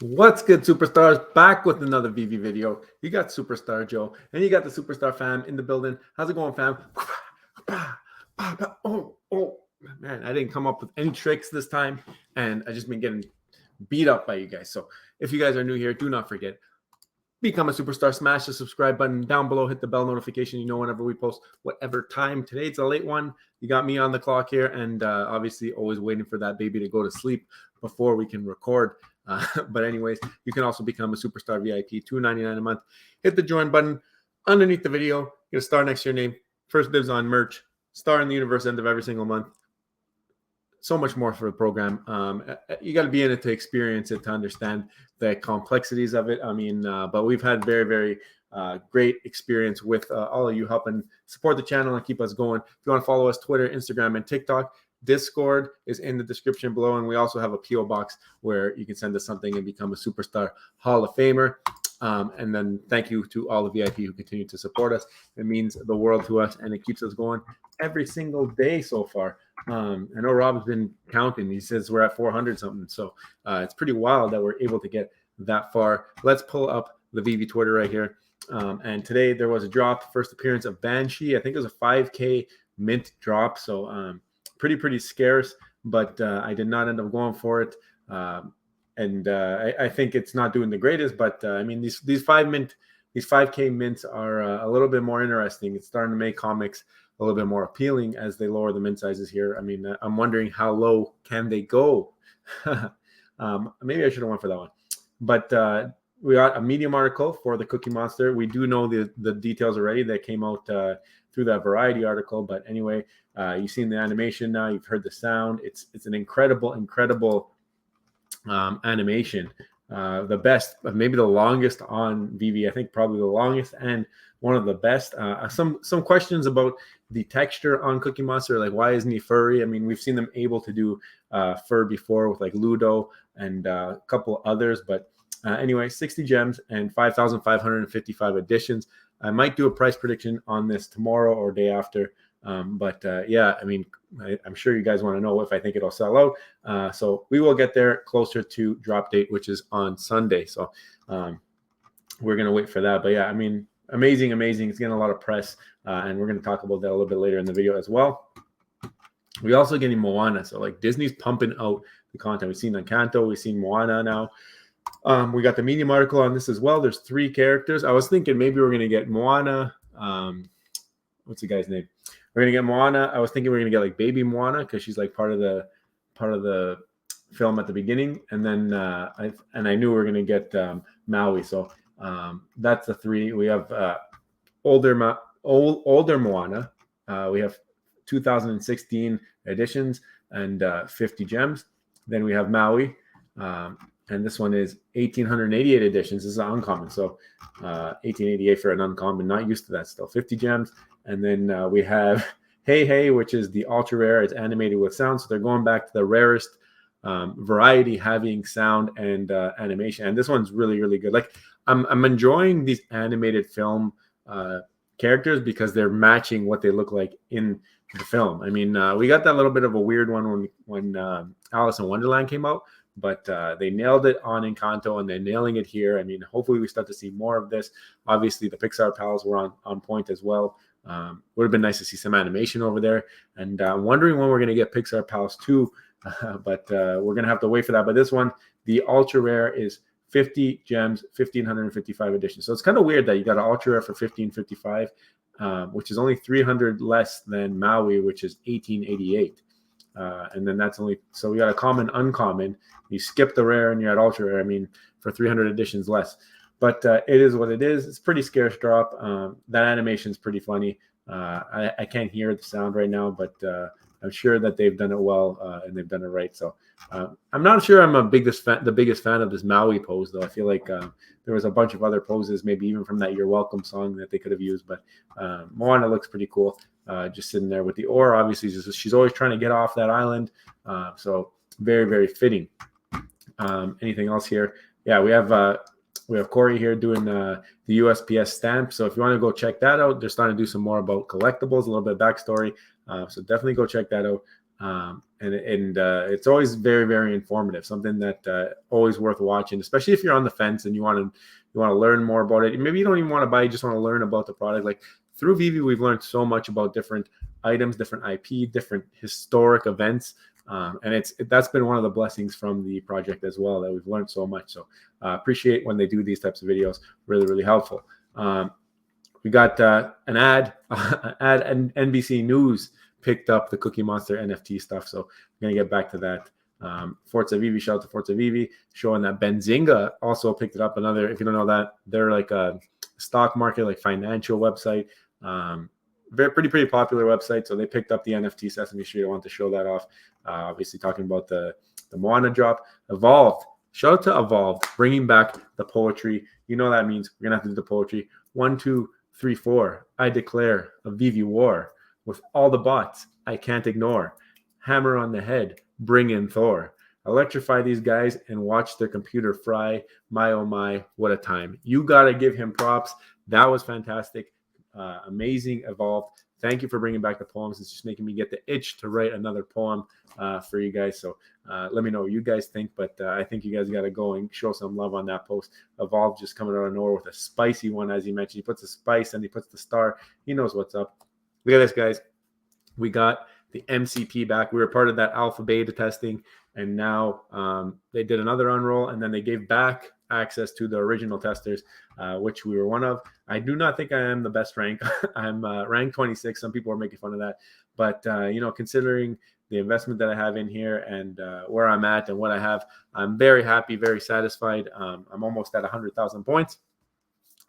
What's good, superstars? Back with another Veve video. You got Superstar Joe, and you got the Superstar fam in the building. How's it going, fam? Oh, man, I didn't come up with any tricks this time, and I just been getting beat up by you guys. So if you guys are new here, do not forget, become a superstar. Smash the subscribe button down below. Hit the bell notification. You know whenever we post, whatever time. Today it's a late one. You got me on the clock here, and obviously always waiting for that baby to go to sleep before we can record. But anyways, you can also become a superstar VIP, $2.99 a month. Hit the join button underneath the video. Get a star next to your name. First dibs on merch. Star in the universe end of every single month. So much more for the program. You got to be in it to experience it, to understand the complexities of it. I mean, but we've had very, very great experience with all of you helping support the channel and keep us going. If you want to follow us, Twitter, Instagram, and TikTok, Discord is in the description below, and we also have a PO box where you can send us something and become a Superstar Hall of Famer. And then thank you to all the VIP who continue to support us. It means the world to us, and it keeps us going every single day so far. I know Rob's been counting. He says we're at 400 something. So it's pretty wild that we're able to get that far. Let's pull up the Veve Twitter right here. And today there was a drop, first appearance of Banshee. I think it was a 5K mint drop. So pretty scarce, but I did not end up going for it. I think it's not doing the greatest, but I mean, these 5K mints are a little bit more interesting. It's starting to make comics a little bit more appealing as they lower the mint sizes here. I mean, I'm wondering how low can they go? Maybe I should have went for that one, but we got a Medium article for the Cookie Monster. We do know the details already that came out through that Variety article, but anyway, you've seen the animation now, you've heard the sound. It's an incredible animation. The best, maybe the longest on Veve. I think probably the longest and one of the best. Some questions about the texture on Cookie Monster, like why isn't he furry? I mean, we've seen them able to do fur before with like Ludo and a couple others, but anyway, 60 gems and 5,555 additions. I might do a price prediction on this tomorrow or day after. Yeah, I mean, I'm sure you guys want to know if I think it'll sell out. So we will get there closer to drop date, which is on Sunday. So we're going to wait for that. But yeah, I mean, amazing. It's getting a lot of press. And we're going to talk about that a little bit later in the video as well. We also getting Moana. So like Disney's pumping out the content. We've seen Encanto. We've seen Moana now. We got the Medium article on this as well. There's 3 characters. I was thinking maybe we're going to get Moana. What's the guy's name? We're gonna get Moana. I was thinking we're gonna get like baby Moana because she's like part of the film at the beginning, and then I knew we were gonna get Maui. So that's the 3. We have older Moana. We have 2016 editions and 50 gems. Then we have Maui, and this one is 1888 editions. This is an uncommon, so 1888 for an uncommon. Not used to that still. 50 gems. And then we have Hey, which is the ultra rare. It's animated with sound. So they're going back to the rarest variety having sound and animation. And this one's really good. Like I'm enjoying these animated film characters because they're matching what they look like in the film. I mean, we got that little bit of a weird one when Alice in Wonderland came out, but they nailed it on Encanto and they're nailing it here. I mean, hopefully we start to see more of this. Obviously, the Pixar pals were on point as well. Would have been nice to see some animation over there, and I'm wondering when we're going to get Pixar Pals 2, but we're going to have to wait for that. But this one, the ultra rare, is 50 gems, 1,555 editions. So it's kind of weird that you got an ultra rare for 1,555, which is only 300 less than Maui, which is 1888. And then that's only, so we got a common, uncommon. You skip the rare and you're at ultra rare. I mean, for 300 editions less. But it is what it is. It's pretty scarce drop. That animation is pretty funny. I can't hear the sound right now, but I'm sure that they've done it well and they've done it right. So I'm not sure I'm the biggest fan of this Maui pose, though. I feel like there was a bunch of other poses, maybe even from that "You're Welcome" song that they could have used. But Moana looks pretty cool, just sitting there with the oar. Obviously, she's always trying to get off that island. So very fitting. Anything else here? Yeah, we have Corey here doing the USPS stamp. So if you want to go check that out, they're starting to do some more about collectibles, a little bit of backstory. So definitely go check that out. And it's always very, very informative, something that always worth watching, especially if you're on the fence and you want to learn more about it. Maybe you don't even want to buy, you just want to learn about the product. Like through Veve, we've learned so much about different items, different IP, different historic events. And that's been one of the blessings from the project as well, that we've learned so much. So appreciate when they do these types of videos. Really, really helpful. We got an ad, and NBC News picked up the Cookie Monster NFT stuff. So we're going to get back to that. Forza Veve, shout out to Forza Veve, showing that Benzinga also picked it up. Another, if you don't know that, they're like a stock market, like financial website. Pretty popular website. So they picked up the NFT Sesame Street. I want to show that off. Obviously talking about the Moana drop. Evolved. Shout out to Evolved, bringing back the poetry. You know that means we're going to have to do the poetry. 1, 2, 3, 4. I declare a Veve war. With all the bots I can't ignore. Hammer on the head, bring in Thor. Electrify these guys and watch their computer fry. My, oh my, what a time. You got to give him props. That was fantastic. Amazing, Evolved. Thank you for bringing back the poems. It's just making me get the itch to write another poem for you guys. So let me know what you guys think. But I think you guys got to go and show some love on that post. Evolved just coming out of nowhere with a spicy one, as he mentioned. He puts the spice and he puts the star. He knows what's up. Look at this, guys. We got the MCP back. We were part of that alpha beta testing, and now they did another unroll, and then they gave back access to the original testers, which we were one of. I do not think I am the best rank. I'm ranked 26. Some people are making fun of that, but considering the investment that I have in here and where I'm at and what I have, I'm very happy, very satisfied. I'm almost at 100,000 points.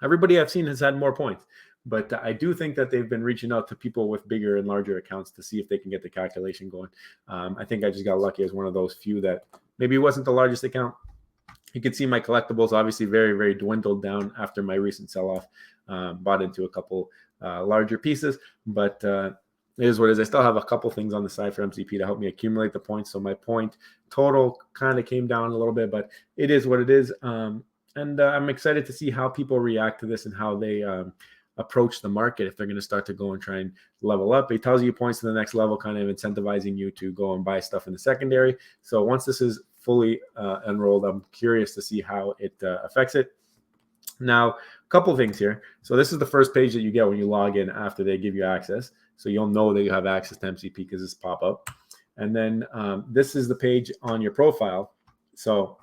Everybody I've seen has had more points. But I do think that they've been reaching out to people with bigger and larger accounts to see if they can get the calculation going. I think I just got lucky as one of those few that maybe wasn't the largest account. You can see my collectibles obviously very, very dwindled down after my recent sell-off. Bought into a couple larger pieces, but it is what it is. I still have a couple things on the side for MCP to help me accumulate the points. So my point total kind of came down a little bit, but it is what it is. And I'm excited to see how people react to this and how they approach the market if they're going to start to go and try and level up. It tells you points to the next level, kind of incentivizing you to go and buy stuff in the secondary. So once this is fully enrolled, I'm curious to see how it affects it. Now, a couple things here. So this is the first page that you get when you log in after they give you access. So you'll know that you have access to MCP because this pop up. And then this is the page on your profile. So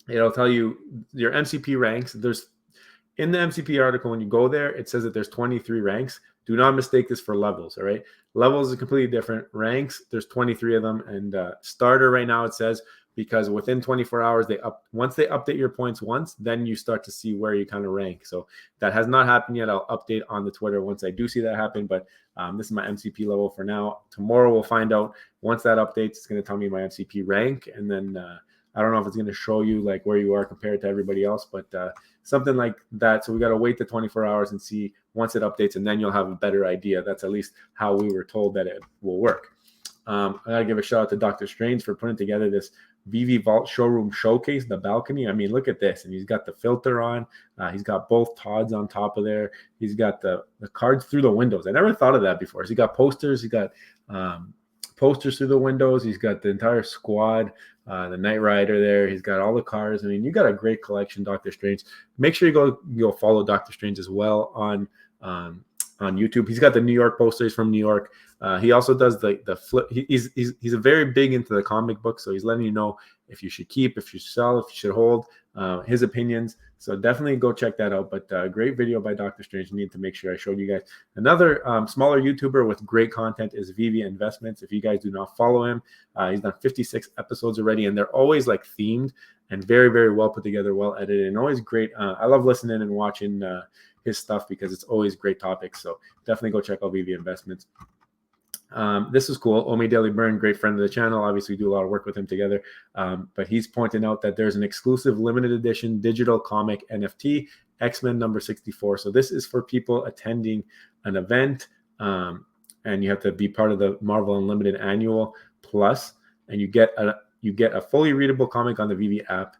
it'll tell you your MCP ranks. There's in the MCP article, when you go there, it says that there's 23 ranks. Do not mistake this for levels, all right? Levels is completely different. Ranks, there's 23 of them. And starter right now, it says, because within 24 hours, once they update your points once, then you start to see where you kind of rank. So that has not happened yet. I'll update on the Twitter once I do see that happen. But this is my MCP level for now. Tomorrow, we'll find out. Once that updates, it's going to tell me my MCP rank. And then I don't know if it's going to show you like where you are compared to everybody else, but something like that. So we got to wait the 24 hours and see once it updates, and then you'll have a better idea. That's at least how we were told that it will work. I got to give a shout out to Dr. Strange for putting together this Veve Vault Showroom Showcase, the balcony. I mean, look at this. And he's got the filter on. He's got both Todds on top of there. He's got the cards through the windows. I never thought of that before. So he got posters. He got posters through the windows. He's got the entire squad, the Knight Rider there. He's got all the cars. I mean, you got a great collection, Dr. Strange. Make sure you go follow Dr. Strange as well on YouTube. He's got the New York posters from New York. He also does the flip. He's a very big into the comic book, so he's letting you know if you should keep, if you should sell, if you should hold, his opinions. So definitely go check that out. But great video by Dr. Strange. I need to make sure I showed you guys. Another smaller YouTuber with great content is Veve Investments. If you guys do not follow him, he's done 56 episodes already, and they're always like themed and very, very well put together, well edited, and always great. I love listening and watching his stuff because it's always great topics. So definitely go check out Veve Investments. This is cool. Omi Daily Burn, great friend of the channel. Obviously, we do a lot of work with him together. But he's pointing out that there's an exclusive limited edition digital comic NFT, X-Men number 64. So this is for people attending an event, and you have to be part of the Marvel Unlimited Annual Plus, and you get a fully readable comic on the Veve app.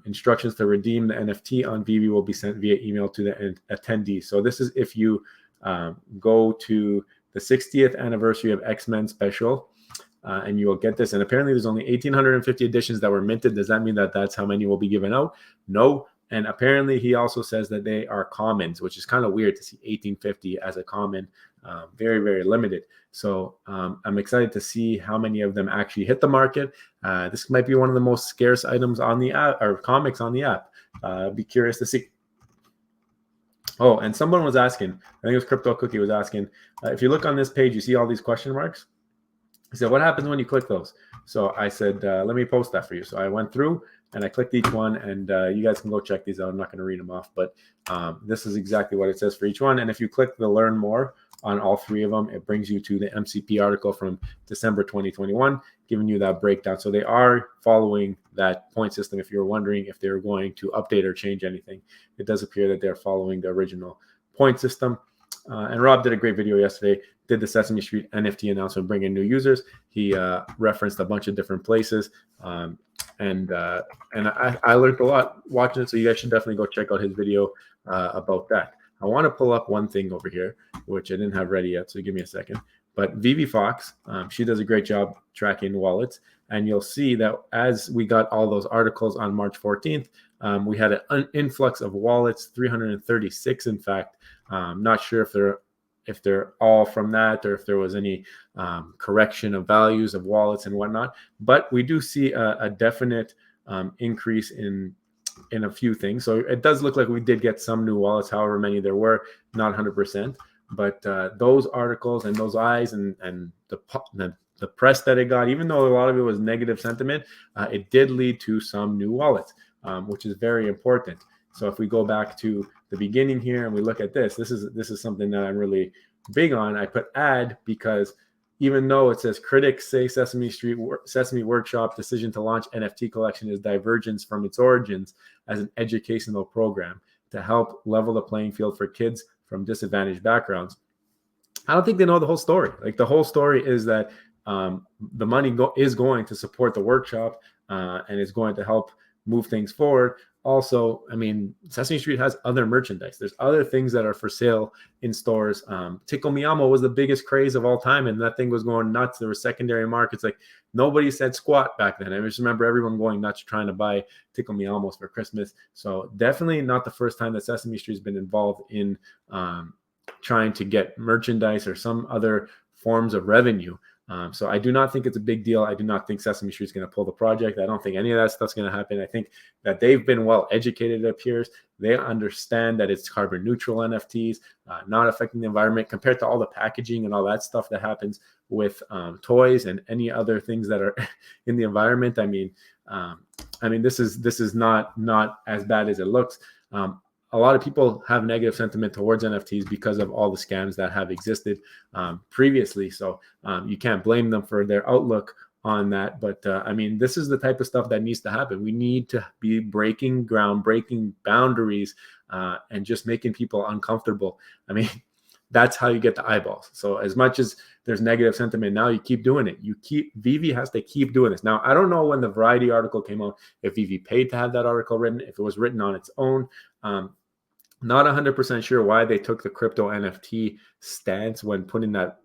Instructions to redeem the NFT on Veve will be sent via email to the attendees. So this is if you go to the 60th anniversary of X-Men special. and you will get this. And apparently there's only 1,850 editions that were minted. Does that mean that that's how many will be given out? No. And apparently he also says that they are commons, which is kind of weird to see 1850 as a common. Very, very limited. So I'm excited to see how many of them actually hit the market. This might be one of the most scarce items on the app, or comics on the app. Be curious to see. Oh, and someone was asking, I think it was Crypto Cookie was asking, if you look on this page, you see all these question marks. He said, what happens when you click those? So I said, let me post that for you. So I went through and I clicked each one, and you guys can go check these out. I'm not going to read them off, but this is exactly what it says for each one. And if you click the learn more on all three of them, it brings you to the MCP article from December 2021, giving you that breakdown. So they are following that point system. If you're wondering if they're going to update or change anything, it does appear that they're following the original point system. And Rob did a great video yesterday, did the Sesame Street NFT announcement, bringing new users. He referenced a bunch of different places. And I learned a lot watching it, so you guys should definitely go check out his video about that. I want to pull up one thing over here, which I didn't have ready yet, so give me a second. But Veve Fox, she does a great job tracking wallets, and you'll see that as we got all those articles on March 14th, we had an influx of wallets, 336 in fact. Not sure if they're all from that, or if there was any correction of values of wallets and whatnot. But we do see a definite increase in a few things. So it does look like we did get some new wallets, however many there were, not 100%. But those articles and those eyes and the press that it got, even though a lot of it was negative sentiment, it did lead to some new wallets, which is very important. So if we go back to the beginning here and we look at this is something that I'm really big on. I put add because even though it says critics say Sesame Workshop decision to launch NFT collection is divergence from its origins as an educational program to help level the playing field for kids from disadvantaged backgrounds, I don't think they know the whole story. Like, the whole story is that the money is going to support the workshop and is going to help move things forward. Also, I mean, Sesame Street has other merchandise. There's other things that are for sale in stores. Tickle Me Elmo was the biggest craze of all time, and that thing was going nuts. There were secondary markets. Like, nobody said squat back then. I just remember everyone going nuts trying to buy Tickle Me Elmos for Christmas. So definitely not the first time that Sesame Street has been involved in trying to get merchandise or some other forms of revenue. So I do not think it's a big deal. I do not think Sesame Street is going to pull the project. I don't think any of that stuff's going to happen. I think that they've been well educated, it appears. They understand that it's carbon neutral NFTs, not affecting the environment compared to all the packaging and all that stuff that happens with toys and any other things that are in the environment. I mean, this is not as bad as it looks. A lot of people have negative sentiment towards NFTs because of all the scams that have existed previously. So you can't blame them for their outlook on that. But I mean, this is the type of stuff that needs to happen. We need to be breaking ground, breaking boundaries, and just making people uncomfortable. I mean, that's how you get the eyeballs. So as much as there's negative sentiment now, you keep doing it. Veve has to keep doing this. Now, I don't know when the Variety article came out, if Veve paid to have that article written, if it was written on its own. Not 100% sure why they took the crypto NFT stance when putting that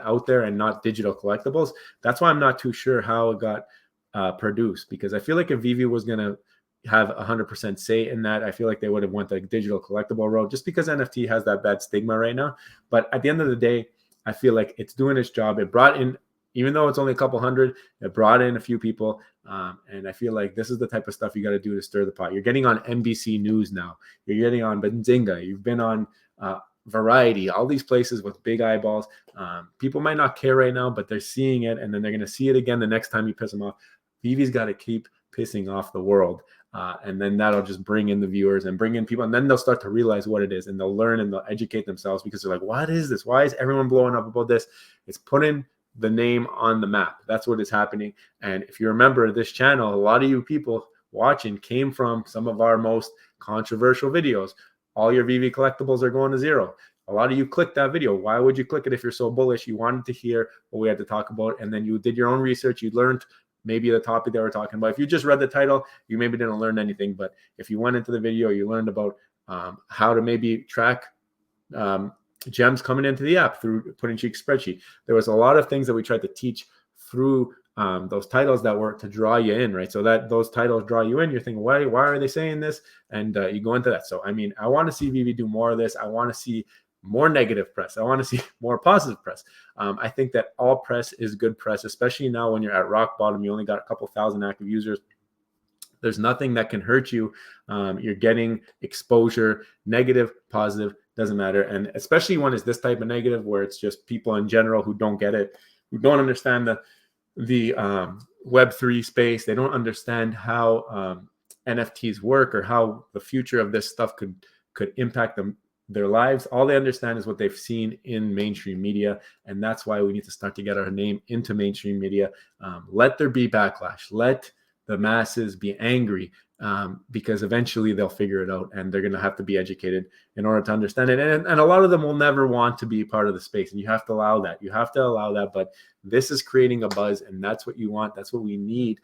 out there and not digital collectibles. That's why I'm not too sure how it got produced, because I feel like if Veve was going to have 100% say in that, I feel like they would have went the digital collectible road, just because NFT has that bad stigma right now. But at the end of the day, I feel like it's doing its job. It brought in, even though it's only a couple hundred, it brought in a few people. And I feel like this is the type of stuff you got to do to stir the pot. You're getting on NBC News now. You're getting on Benzinga. You've been on Variety, all these places with big eyeballs. People might not care right now, but they're seeing it, and then they're going to see it again the next time you piss them off. Veve's got to keep pissing off the world. And then that'll just bring in the viewers and bring in people. And then they'll start to realize what it is, and they'll learn and they'll educate themselves, because they're like, what is this? Why is everyone blowing up about this? It's putting the name on the map. That's what is happening. And if you remember this channel, a lot of you people watching came from some of our most controversial videos. All your Veve collectibles are going to zero. A lot of you clicked that video. Why would you click it if you're so bullish? You wanted to hear what we had to talk about, and then you did your own research. You learned maybe the topic they were talking about. If you just read the title, you maybe didn't learn anything. But if you went into the video, you learned about how to maybe track gems coming into the app through putting cheek spreadsheet. There was a lot of things that we tried to teach through those titles that were to draw you in, right? So that those titles draw you in. You're thinking, why are they saying this? And you go into that. So I mean, I want to see Veve do more of this. I want to see more negative press. I want to see more positive press. I think that all press is good press, especially now when you're at rock bottom. You only got a couple thousand active users. There's nothing that can hurt you. You're getting exposure, negative, positive, doesn't matter. And especially when it's this type of negative, where it's just people in general who don't get it, who don't understand the Web3 space. They don't understand how NFTs work or how the future of this stuff could impact them, their lives. All they understand is what they've seen in mainstream media. And that's why we need to start to get our name into mainstream media. Let there be backlash. Let the masses be angry, because eventually they'll figure it out, and they're going to have to be educated in order to understand it. And a lot of them will never want to be part of the space, and you have to allow that. You have to allow that. But this is creating a buzz, and that's what you want. That's what we need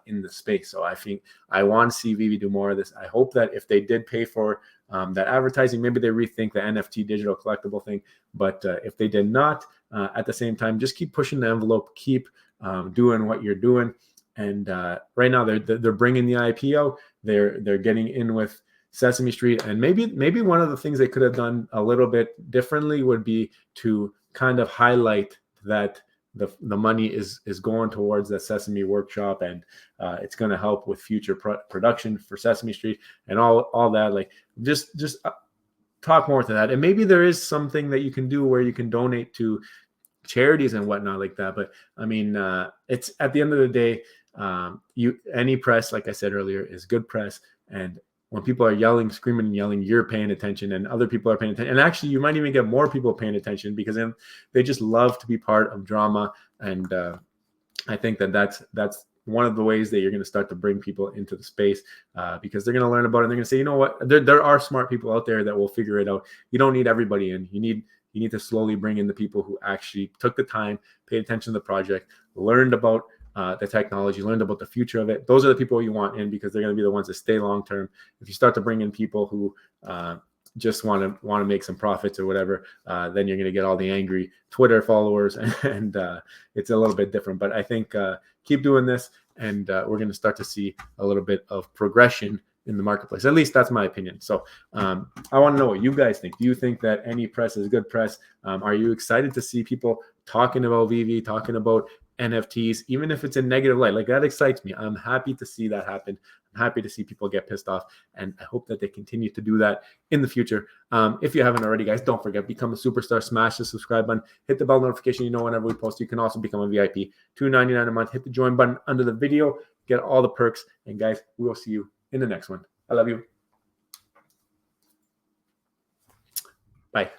in the space. So I think I want to see Veve do more of this. I hope that if they did pay for that advertising, maybe they rethink the NFT digital collectible thing. But if they did not, at the same time, just keep pushing the envelope, keep doing what you're doing. And right now they're bringing the IPO. They're getting in with Sesame Street, and maybe one of the things they could have done a little bit differently would be to kind of highlight that the money is going towards the Sesame Workshop, and it's going to help with future production for Sesame Street and all that. Like just talk more to that, and maybe there is something that you can do where you can donate to charities and whatnot like that. But I mean, it's at the end of the day, any press, like I said earlier, is good press. And when people are yelling, screaming and yelling, you're paying attention, and other people are paying attention. And actually, you might even get more people paying attention, because then they just love to be part of drama. And I think that's one of the ways that you're going to start to bring people into the space, because they're going to learn about it. And they're going to say, you know what, there are smart people out there that will figure it out. You don't need everybody in. You need to slowly bring in the people who actually took the time, paid attention to the project, learned about the technology, learned about the future of it. Those are the people you want in, because they're going to be the ones that stay long term. If you start to bring in people who just want to make some profits or whatever, then you're going to get all the angry Twitter followers, and it's a little bit different. But I think keep doing this, and we're going to start to see a little bit of progression in the marketplace. At least that's my opinion. So I want to know what you guys think. Do you think that any press is good press? Are you excited to see people talking about Veve, talking about NFTs, even if it's in negative light? Like, that excites me. I'm happy to see that happen. I'm happy to see people get pissed off, and I hope that they continue to do that in the future. If you haven't already, guys, don't forget, become a superstar. Smash the subscribe button, hit the bell notification. You know whenever we post. You can also become a VIP, $2.99 a month. Hit the join button under the video, get all the perks. And guys, we will see you in the next one. I love you. Bye.